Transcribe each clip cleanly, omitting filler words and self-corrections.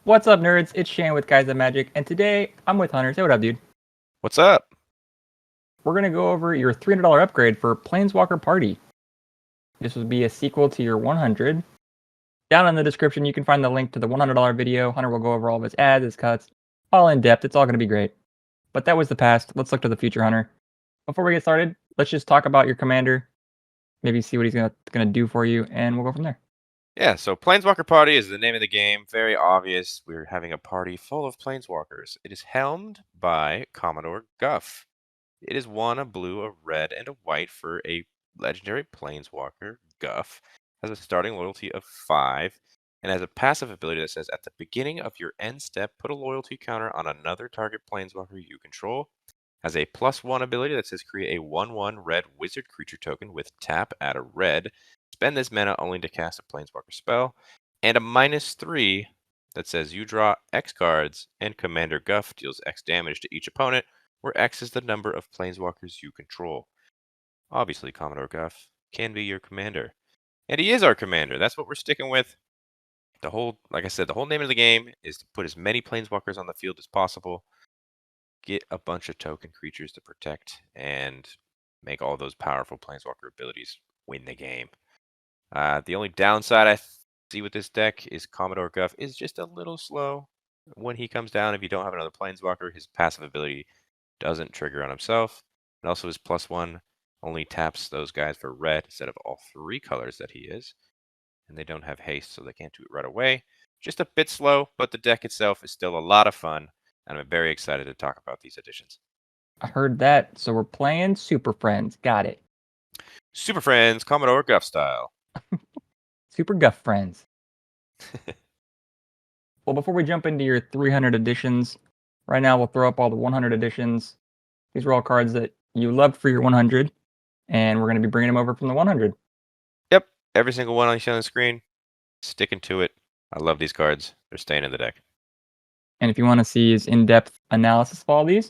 What's up, nerds? It's Shane with Guys That Magic, and today I'm with Hunter. Say what up, dude. What's up? We're going to go over your $300 upgrade for Planeswalker Party. This would be a sequel to your 100. Down in the description, you can find the link to the $100 video. Hunter will go over all of his ads, his cuts, all in depth. It's all going to be great. But that was the past. Let's look to the future, Hunter. Before we get started, let's just talk about your commander, maybe see what he's going to do for you, and we'll go from there. Yeah, so Planeswalker Party is the name of the game. Very obvious. We're having a party full of Planeswalkers. It is helmed by Commodore Guff. It is one, a blue, a red, and a white for a legendary Planeswalker. Guff has a starting loyalty of 5 and has a passive ability that says at the beginning of your end step, put a loyalty counter on another target Planeswalker you control. Has a +1 ability that says create a 1/1 red wizard creature token with tap, add a red. Spend this mana only to cast a Planeswalker spell. And a -3 that says you draw X cards and Commander Guff deals X damage to each opponent, where X is the number of Planeswalkers you control. Obviously, Commodore Guff can be your commander. And he is our commander. That's what we're sticking with. Like I said, the whole name of the game is to put as many Planeswalkers on the field as possible, get a bunch of token creatures to protect, and make all those powerful Planeswalker abilities win the game. The only downside I see with this deck is Commodore Guff is just a little slow. When he comes down, if you don't have another Planeswalker, his passive ability doesn't trigger on himself. And also his +1 only taps those guys for red instead of all 3 colors that he is. And they don't have haste, so they can't do it right away. Just a bit slow, but the deck itself is still a lot of fun, and I'm very excited to talk about these additions. I heard that, so we're playing Super Friends. Got it. Super Friends, Commodore Guff style. Super Guff Friends. Well, before we jump into your 300 editions, right now we'll throw up all the 100 editions. These are all cards that you loved for your 100, and we're going to be bringing them over from the 100. Yep, every single one you see on the screen, sticking to it. I love these cards. They're staying in the deck. And if you want to see his in-depth analysis of all these,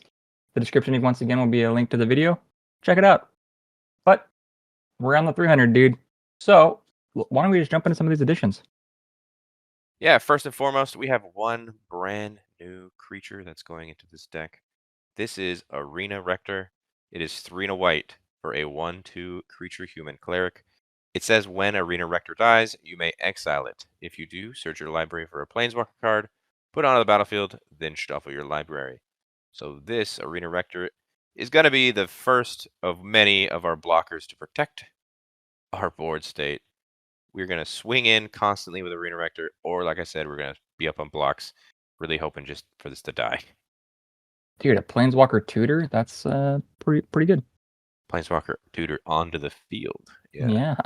the description once again will be a link to the video. Check it out. But we're on the 300, dude. So why don't we just jump into some of these additions? Yeah, first and foremost, we have one brand new creature that's going into this deck. This is Arena Rector. It is 3 and a white for a 1/2 creature human cleric. It says when Arena Rector dies, you may exile it. If you do, search your library for a Planeswalker card, put it onto the battlefield, then shuffle your library. So this Arena Rector is going to be the first of many of our blockers to protect our board state. We're going to swing in constantly with Arena Rector, or like I said, we're going to be up on blocks, really hoping just for this to die. Dude, a Planeswalker tutor? That's pretty good. Planeswalker tutor onto the field. Yeah.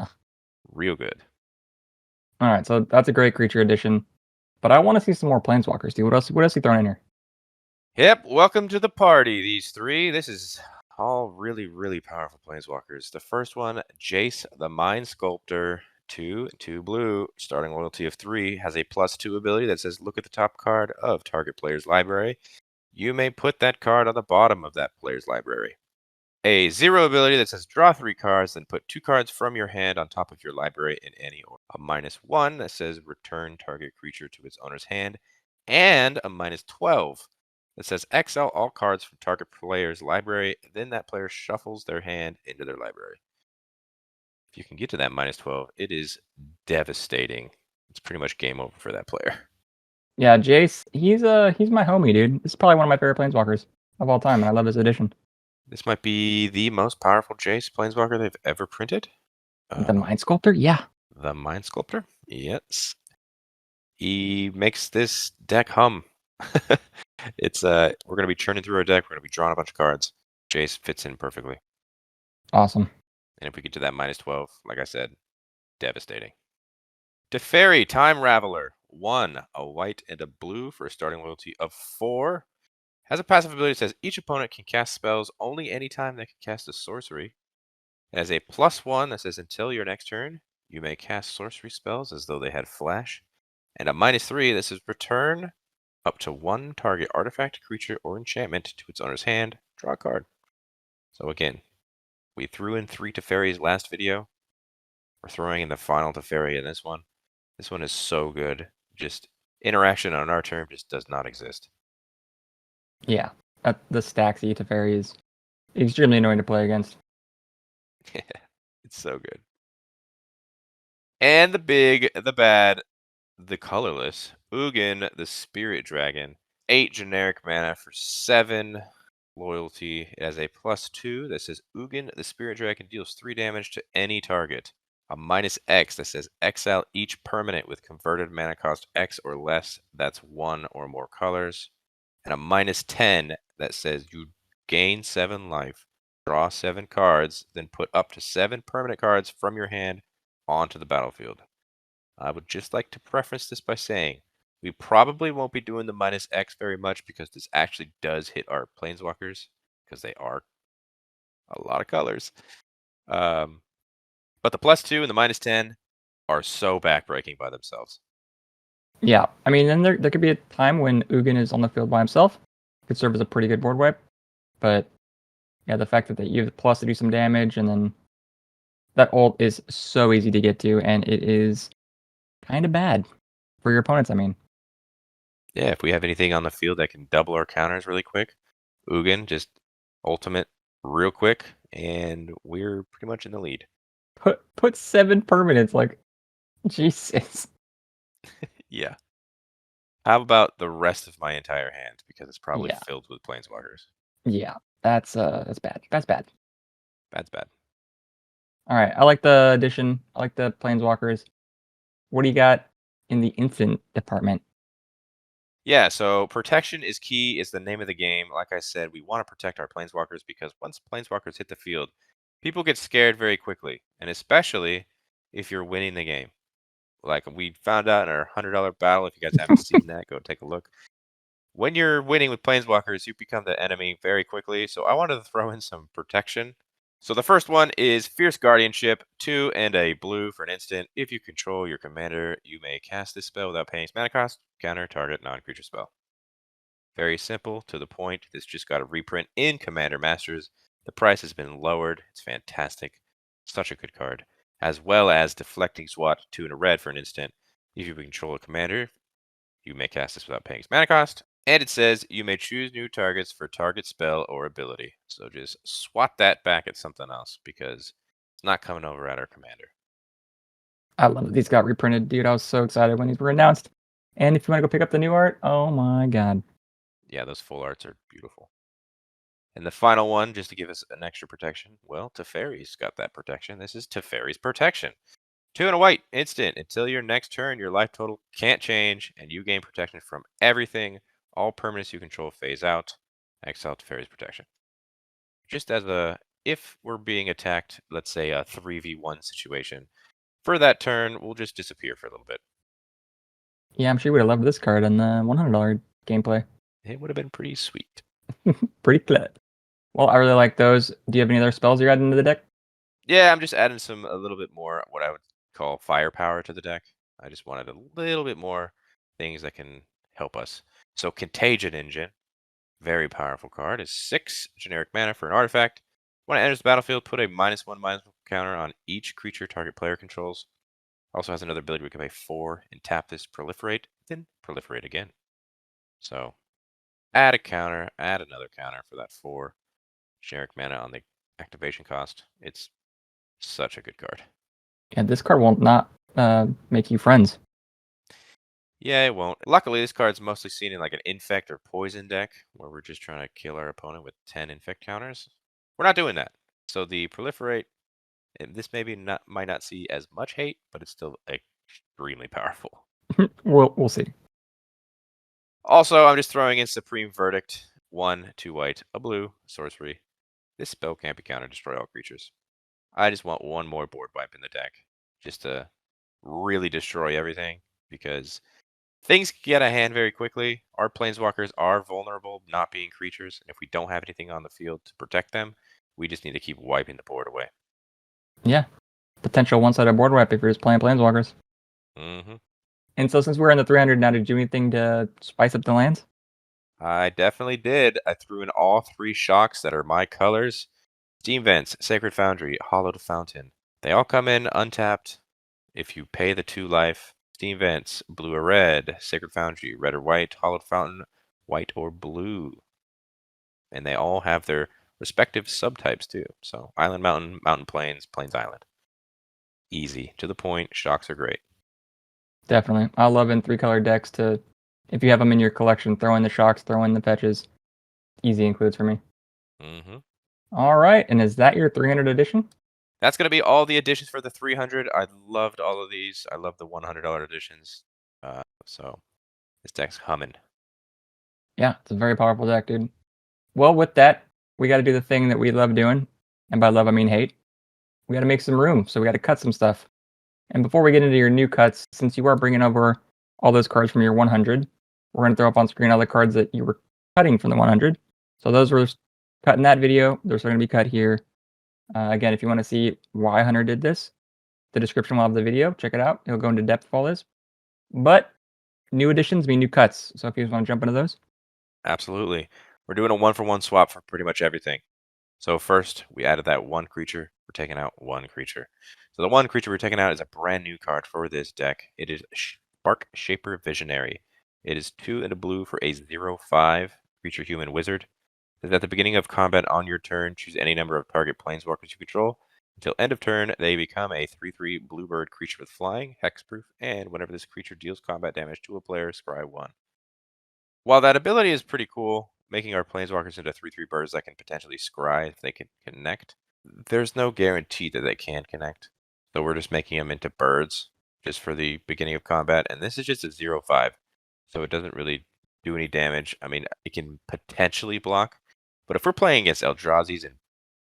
Real good. All right, so that's a great creature addition. But I want to see some more Planeswalkers, dude. What else are you throwing in here? Yep, welcome to the party, these 3. This is all really, really powerful Planeswalkers. The first one, Jace the Mind Sculptor. 2 blue, starting loyalty of 3, has a +2 ability that says look at the top card of target player's library. You may put that card on the bottom of that player's library. A 0 ability that says draw 3 cards, then put 2 cards from your hand on top of your library in any order. A -1 that says return target creature to its owner's hand. And a -12 that says exile all cards from target player's library, then that player shuffles their hand into their library. If you can get to that -12, it is devastating. It's pretty much game over for that player. Yeah, Jace, he's my homie, dude. This is probably one of my favorite Planeswalkers of all time, and I love this edition. This might be the most powerful Jace Planeswalker they've ever printed. The Mind Sculptor? Yeah. The Mind Sculptor? Yes. He makes this deck hum. It's we're gonna be churning through our deck, we're gonna be drawing a bunch of cards. Jace fits in perfectly. Awesome. And if we get to that -12, like I said, devastating. Teferi, Time Raveler. 1, a white and a blue for a starting loyalty of 4. Has a passive ability that says each opponent can cast spells only anytime they can cast a sorcery. It has a +1 that says until your next turn, you may cast sorcery spells as though they had flash. And a -3 that says return up to 1 target artifact, creature, or enchantment to its owner's hand. Draw a card. So again, we threw in 3 Teferis last video. We're throwing in the final Teferi in this one. This one is so good. Just Interaction on our turn just does not exist. Yeah, the stacks E Teferi is extremely annoying to play against. It's so good. And the big, the bad, the colorless Ugin, the Spirit Dragon. 8 generic mana for 7 loyalty. It has a +2 that says Ugin, the Spirit Dragon deals 3 damage to any target. A -X that says exile each permanent with converted mana cost X or less. That's 1 or more colors. And a -10 that says you gain 7 life, draw 7 cards, then put up to 7 permanent cards from your hand onto the battlefield. I would just like to preface this by saying we probably won't be doing the -X very much because this actually does hit our planeswalkers because they are a lot of colors. But the +2 and the -10 are so backbreaking by themselves. Yeah, I mean, then there could be a time when Ugin is on the field by himself. Could serve as a pretty good board wipe. But yeah, the fact that you have the plus to do some damage, and then that ult is so easy to get to, and it is kind of bad for your opponents, I mean. Yeah, if we have anything on the field that can double our counters really quick, Ugin just ultimate real quick, and we're pretty much in the lead. Put 7 permanents, like, Jesus. Yeah. How about the rest of my entire hand? Because it's probably Yeah, filled with planeswalkers. yeah, that's bad. That's bad. That's bad. All right, I like the addition. I like the planeswalkers. What do you got in the instant department? Yeah, so protection is key, is the name of the game. Like I said, we want to protect our planeswalkers because once planeswalkers hit the field, people get scared very quickly, and especially if you're winning the game. Like we found out in our $100 battle. If you guys haven't seen that, go take a look. When you're winning with planeswalkers, you become the enemy very quickly. So I wanted to throw in some protection. So the first one is Fierce Guardianship, 2 and a blue for an instant. If you control your commander, you may cast this spell without paying its mana cost. Counter target non-creature spell. Very simple, to the point. This just got a reprint in Commander Masters. The price has been lowered. It's fantastic. Such a good card. As well as Deflecting Swat, 2 and a red for an instant. If you control a commander, you may cast this without paying its mana cost. And it says you may choose new targets for target spell or ability. So just swat that back at something else because it's not coming over at our commander. I love that these got reprinted, dude. I was so excited when these were announced. And if you want to go pick up the new art, oh my god. Yeah, those full arts are beautiful. And the final one, just to give us an extra protection, well, Teferi's got that protection. This is Teferi's Protection. 2 and a white, instant. Until your next turn, your life total can't change, and you gain protection from everything. All permanents you control phase out. Exile Teferi's Protection. Just as a, if we're being attacked, let's say a 3v1 situation, for that turn, we'll just disappear for a little bit. Yeah, I'm sure you would have loved this card in the $100 gameplay. It would have been pretty sweet. Pretty clit. Well, I really like those. Do you have any other spells you're adding to the deck? Yeah, I'm just adding a little bit more what I would call firepower to the deck. I just wanted a little bit more things that can help us. So Contagion Engine, very powerful card, is 6 generic mana for an artifact. When it enters the battlefield, put a -1/-1 counter on each creature target player controls. Also has another ability we can pay 4 and tap this proliferate, then proliferate again. So add a counter, add another counter for that 4 generic mana on the activation cost. It's such a good card. Yeah, this card won't not make you friends. Yeah, it won't. Luckily, this card's mostly seen in like an infect or poison deck where we're just trying to kill our opponent with 10 infect counters. We're not doing that. So the proliferate, this might not see as much hate, but it's still extremely powerful. We'll see. Also, I'm just throwing in Supreme Verdict. 1, 2 white, a blue, sorcery. This spell can't be countered, destroy all creatures. I just want one more board wipe in the deck just to really destroy everything because things get out of hand very quickly. Our planeswalkers are vulnerable, not being creatures. And if we don't have anything on the field to protect them, we just need to keep wiping the board away. Yeah. Potential one-sided board wipe if you're just playing Planeswalkers. Mm-hmm. And so since we're in the 300 now, did you do anything to spice up the lands? I definitely did. I threw in all 3 shocks that are my colors. Steam Vents, Sacred Foundry, Hollowed Fountain. They all come in untapped. If you pay the 2 life, Steam Vents, blue or red. Sacred Foundry, red or white. Hollowed Fountain, white or blue. And they all have their respective subtypes too. So Island Mountain, Mountain Plains, Plains Island. Easy, to the point, shocks are great. Definitely. I love in 3-color decks to, if you have them in your collection, throw in the shocks, throw in the fetches. Easy includes for me. Mm-hmm. All right, and is that your 300 edition? That's going to be all the editions for the 300. I loved all of these. I love the $100 editions. So this deck's humming. Yeah, it's a very powerful deck, dude. Well, with that, we got to do the thing that we love doing. And by love, I mean hate. We got to make some room, so we got to cut some stuff. And before we get into your new cuts, since you are bringing over all those cards from your 100, we're going to throw up on screen all the cards that you were cutting from the 100. So those were cut in that video. Those are going to be cut here. Again, if you want to see why Hunter did this, the description will have the video. Check it out. It'll go into depth of all this. But new additions mean new cuts. So if you guys want to jump into those. Absolutely. We're doing a 1-for-1 swap for pretty much everything. So first, we added that one creature. We're taking out one creature. So the one creature we're taking out is a brand new card for this deck. It is Spark Shaper Visionary. It is 2 and a blue for a 0/5 creature human wizard. It says at the beginning of combat on your turn, choose any number of target planeswalkers you control. Until end of turn, they become a 3/3 bluebird creature with flying, hexproof, and whenever this creature deals combat damage to a player, scry 1. While that ability is pretty cool, making our planeswalkers into 3/3 birds that can potentially scry if they can connect, there's no guarantee that they can connect. So we're just making them into birds just for the beginning of combat, and this is just a 0/5, so it doesn't really do any damage. I mean, it can potentially block, but if we're playing against Eldrazi's and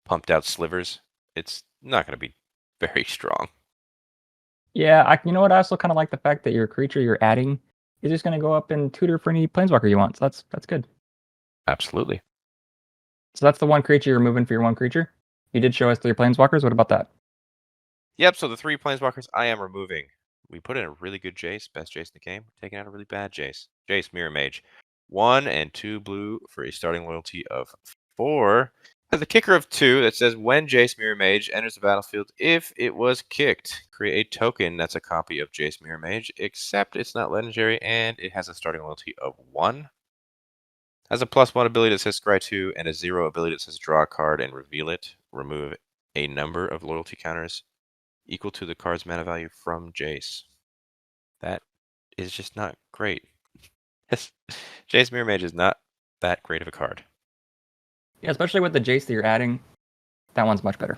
pumped out slivers, it's not going to be very strong. Yeah, you know what? I also kind of like the fact that your creature you're adding is just going to go up and tutor for any planeswalker you want. So that's good. Absolutely. So that's the one creature you're removing for your one creature. You did show us 3 planeswalkers. What about that? Yep, so the 3 planeswalkers I am removing. We put in a really good Jace, best Jace in the game. We're taking out a really bad Jace. Jace, Mirror Mage. 1 and 2 blue for a starting loyalty of 4. Has a kicker of 2 that says when Jace Mirror Mage enters the battlefield, if it was kicked, create a token that's a copy of Jace Mirror Mage, except it's not legendary, and it has a starting loyalty of 1. Has a +1 ability that says scry 2, and a 0 ability that says draw a card and reveal it. Remove a number of loyalty counters equal to the card's mana value from Jace. That is just not great. Jace Mirror Mage is not that great of a card. Yeah, especially with the Jace that you're adding, that one's much better.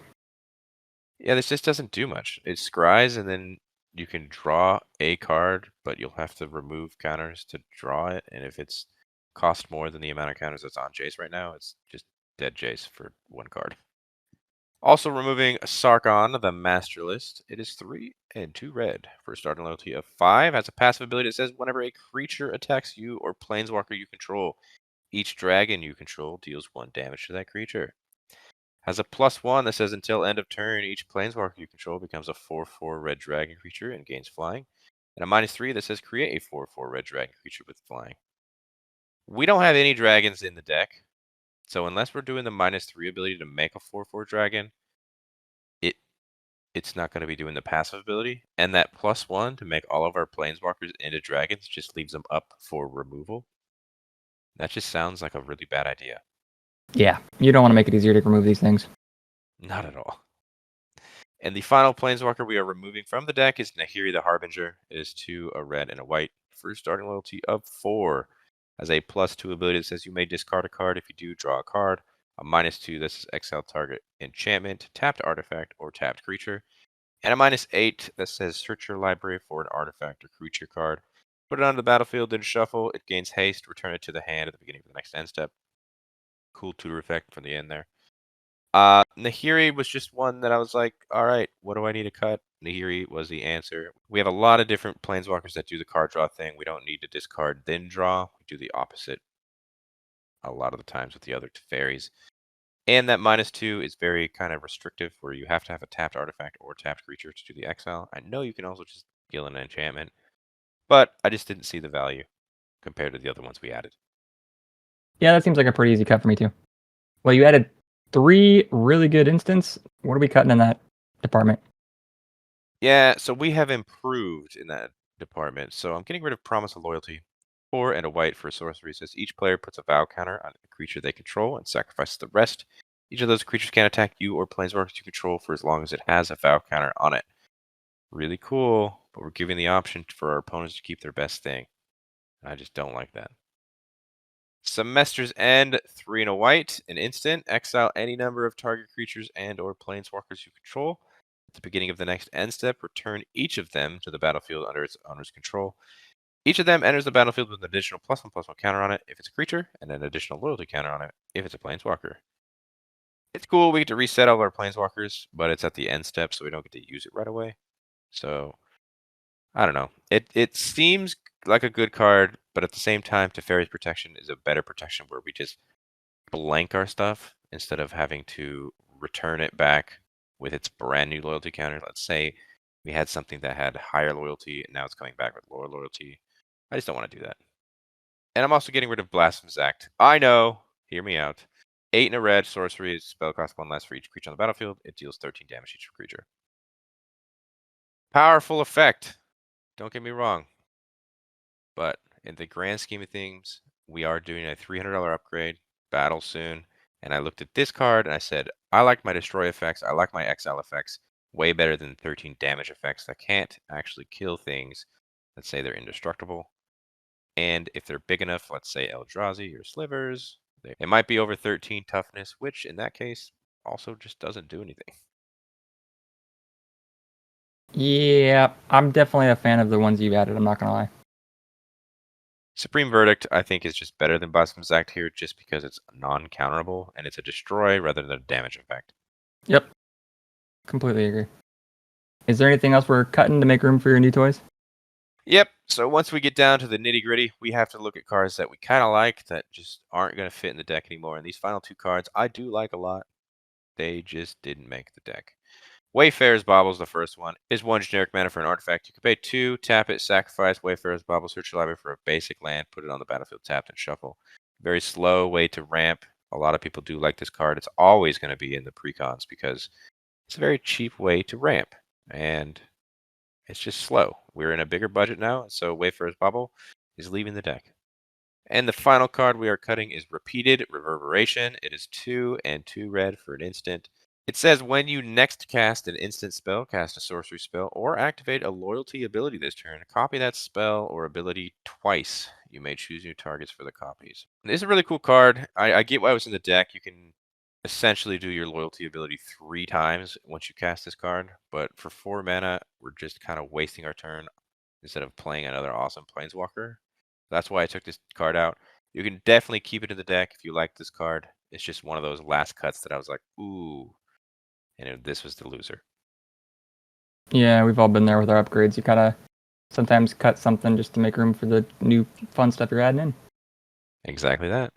Yeah, this just doesn't do much. It scries and then you can draw a card, but you'll have to remove counters to draw it. And if it's cost more than the amount of counters that's on Jace right now, it's just dead Jace for 1 card. Also removing Sarkon, the Master List. It is 3 and 2 red for a starting loyalty of 5. Has a passive ability that says whenever a creature attacks you or planeswalker you control, each dragon you control deals 1 damage to that creature. Has a +1 that says until end of turn, each planeswalker you control becomes a 4/4 red dragon creature and gains flying. And a -3 that says create a 4/4 red dragon creature with flying. We don't have any dragons in the deck. So unless we're doing the -3 ability to make a 4/4 dragon, it's not going to be doing the passive ability. And that +1 to make all of our planeswalkers into dragons just leaves them up for removal. That just sounds like a really bad idea. Yeah, you don't want to make it easier to remove these things. Not at all. And the final planeswalker we are removing from the deck is Nahiri the Harbinger. It is 2, a red, and a white for starting loyalty of 4. Has a +2 ability that says you may discard a card. If you do, draw a card. A -2 that says exile target enchantment, tapped artifact, or tapped creature. And a -8 that says search your library for an artifact or creature card. Put it onto the battlefield, then shuffle. It gains haste. Return it to the hand at the beginning of the next end step. Cool tutor effect for the end there. Nahiri was just one that I was like, all right, what do I need to cut? Nahiri was the answer. We have a lot of different planeswalkers that do the card draw thing. We don't need to discard then draw. We do the opposite a lot of the times with the other fairies. And that -2 is very kind of restrictive where you have to have a tapped artifact or tapped creature to do the exile. I know you can also just deal an enchantment, but I just didn't see the value compared to the other ones we added. Yeah, that seems like a pretty easy cut for me too. Well, you added 3 really good instants. What are we cutting in that department? Yeah, so we have improved in that department. So I'm getting rid of Promise of Loyalty. 4 and a white for sorcery. Says each player puts a vow counter on a creature they control and sacrifices the rest. Each of those creatures can attack you or planeswalkers you control for as long as it has a vow counter on it. Really cool, but we're giving the option for our opponents to keep their best thing. I just don't like that. Semester's End, 3 and a white, an instant. Exile any number of target creatures and or planeswalkers you control. At the beginning of the next end step, return each of them to the battlefield under its owner's control. Each of them enters the battlefield with an additional +1/+1 counter on it if it's a creature, and an additional loyalty counter on it if it's a planeswalker. It's cool, we get to reset all our planeswalkers, but it's at the end step, so we don't get to use it right away. So, I don't know. It seems like a good card, but at the same time, Teferi's Protection is a better protection where we just blank our stuff instead of having to return it back with its brand new loyalty counter. Let's say we had something that had higher loyalty, and now it's coming back with lower loyalty. I just don't want to do that. And I'm also getting rid of Blasphemous Act. I know. Hear me out. 8 and a red sorcery is spell cost 1 less for each creature on the battlefield. It deals 13 damage each creature. Powerful effect. Don't get me wrong. But in the grand scheme of things, we are doing a $300 upgrade, battle soon. And I looked at this card and I said, I like my destroy effects. I like my exile effects way better than 13 damage effects that can't actually kill things. Let's say they're indestructible. And if they're big enough, let's say Eldrazi or Slivers, it might be over 13 toughness, which in that case also just doesn't do anything. Yeah, I'm definitely a fan of the ones you've added. I'm not gonna lie. Supreme Verdict, I think, is just better than Blasphemous Act here just because it's non-counterable and it's a destroy rather than a damage effect. Yep, completely agree. Is there anything else we're cutting to make room for your new toys? Yep, so once we get down to the nitty-gritty, we have to look at cards that we kind of like that just aren't going to fit in the deck anymore. And these final 2 cards, I do like a lot. They just didn't make the deck. Wayfarer's Bauble is the first one. Is 1 generic mana for an artifact. You can pay 2, tap it, sacrifice Wayfarer's Bauble, search your library for a basic land, put it on the battlefield tapped, and shuffle. Very slow way to ramp. A lot of people do like this card. It's always going to be in the precons because it's a very cheap way to ramp. And it's just slow. We're in a bigger budget now, so Wayfarer's Bauble is leaving the deck. And the final card we are cutting is Repeated Reverberation. It is 2 and 2 red for an instant. It says when you next cast an instant spell, cast a sorcery spell, or activate a loyalty ability this turn, copy that spell or ability twice. You may choose new targets for the copies. This is a really cool card. I get why it was in the deck. You can essentially do your loyalty ability 3 times once you cast this card, but for 4 mana, we're just kind of wasting our turn instead of playing another awesome Planeswalker. That's why I took this card out. You can definitely keep it in the deck if you like this card. It's just one of those last cuts that I was like, ooh. And this was the loser. Yeah, we've all been there with our upgrades. You gotta sometimes cut something just to make room for the new fun stuff you're adding in. Exactly that.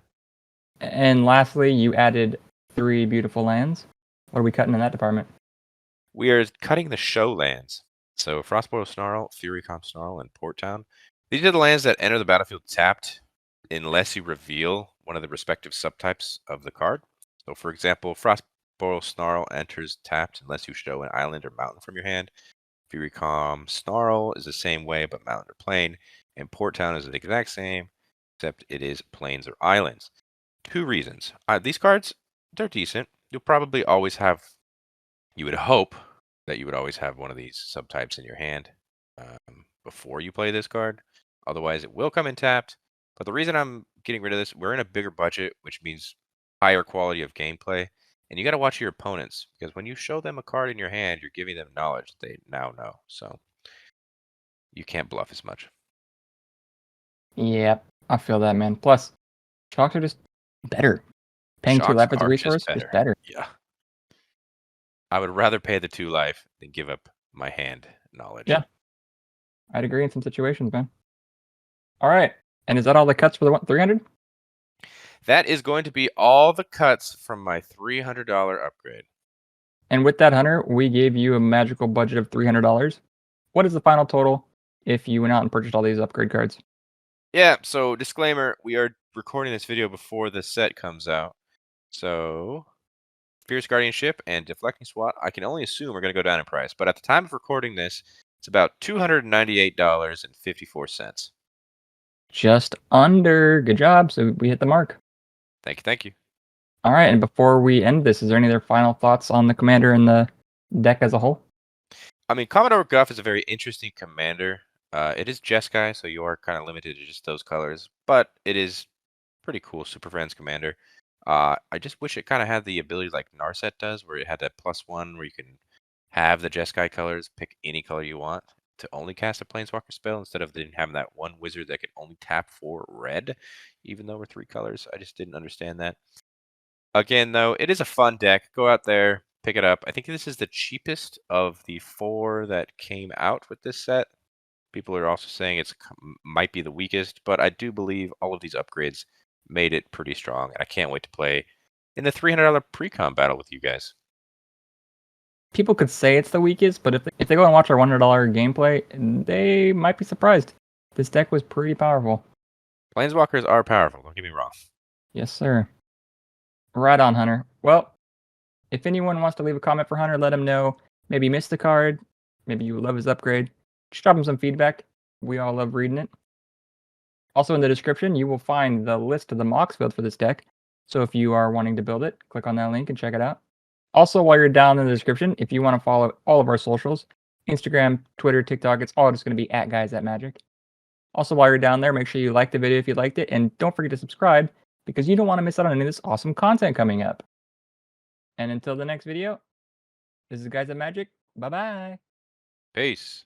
And lastly, you added 3 beautiful lands. What are we cutting in that department? We are cutting the show lands. So Frostboil Snarl, Furycom Snarl, and Port Town. These are the lands that enter the battlefield tapped unless you reveal one of the respective subtypes of the card. So for example, Frostboil Snarl enters tapped unless you show an island or mountain from your hand. Furycom Snarl is the same way, but mountain or plain. And Port Town is the exact same, except it is plains or islands. 2 reasons. These cards, they're decent. You'll probably always have, you would hope that you would always have one of these subtypes in your hand before you play this card. Otherwise, it will come in tapped. But the reason I'm getting rid of this, we're in a bigger budget, which means higher quality of gameplay. And you got to watch your opponents because when you show them a card in your hand, you're giving them knowledge they now know. So you can't bluff as much. Yep, I feel that, man. Plus, shocks are just better. Paying 2 Shocks life as a are resource just is better. better. Yeah. I would rather pay the 2 life than give up my hand knowledge. Yeah. I'd agree in some situations, man. All right. And is that all the cuts for the 300? That is going to be all the cuts from my $300 upgrade. And with that, Hunter, we gave you a magical budget of $300. What is the final total if you went out and purchased all these upgrade cards? Yeah, so disclaimer, we are recording this video before the set comes out. So Fierce Guardianship and Deflecting Swat, I can only assume are going to go down in price. But at the time of recording this, It's about $298.54. Just under. Good job. So we hit the mark. Thank you, thank you. All right, and before we end this, is there any other final thoughts on the commander and the deck as a whole? I mean, Commodore Guff is a very interesting commander. It is Jeskai, so you are kind of limited to just those colors, but it is pretty cool Super Friends commander. I just wish it kind of had the ability like Narset does, where it had that +1 where you can have the Jeskai colors, pick any color you want to only cast a Planeswalker spell instead of then having that one wizard that could only tap for red, even though we're 3 colors. I just didn't understand that. Again, though, it is a fun deck. Go out there, pick it up. I think this is the cheapest of the 4 that came out with this set. People are also saying it's might be the weakest, but I do believe all of these upgrades made it pretty strong, and I can't wait to play in the $300 Precon battle with you guys. People could say it's the weakest, but if they go and watch our $100 gameplay, they might be surprised. This deck was pretty powerful. Planeswalkers are powerful, don't get me wrong. Yes, sir. Right on, Hunter. Well, if anyone wants to leave a comment for Hunter, let him know. Maybe you missed the card. Maybe you love his upgrade. Just drop him some feedback. We all love reading it. Also in the description, you will find the list of the mocks build for this deck. So if you are wanting to build it, click on that link and check it out. Also, while you're down in the description, if you want to follow all of our socials, Instagram, Twitter, TikTok, it's all just going to be @GuysThatMagic. Also, while you're down there, make sure you like the video if you liked it, and don't forget to subscribe because you don't want to miss out on any of this awesome content coming up. And until the next video, this is Guys That Magic. Bye-bye. Peace.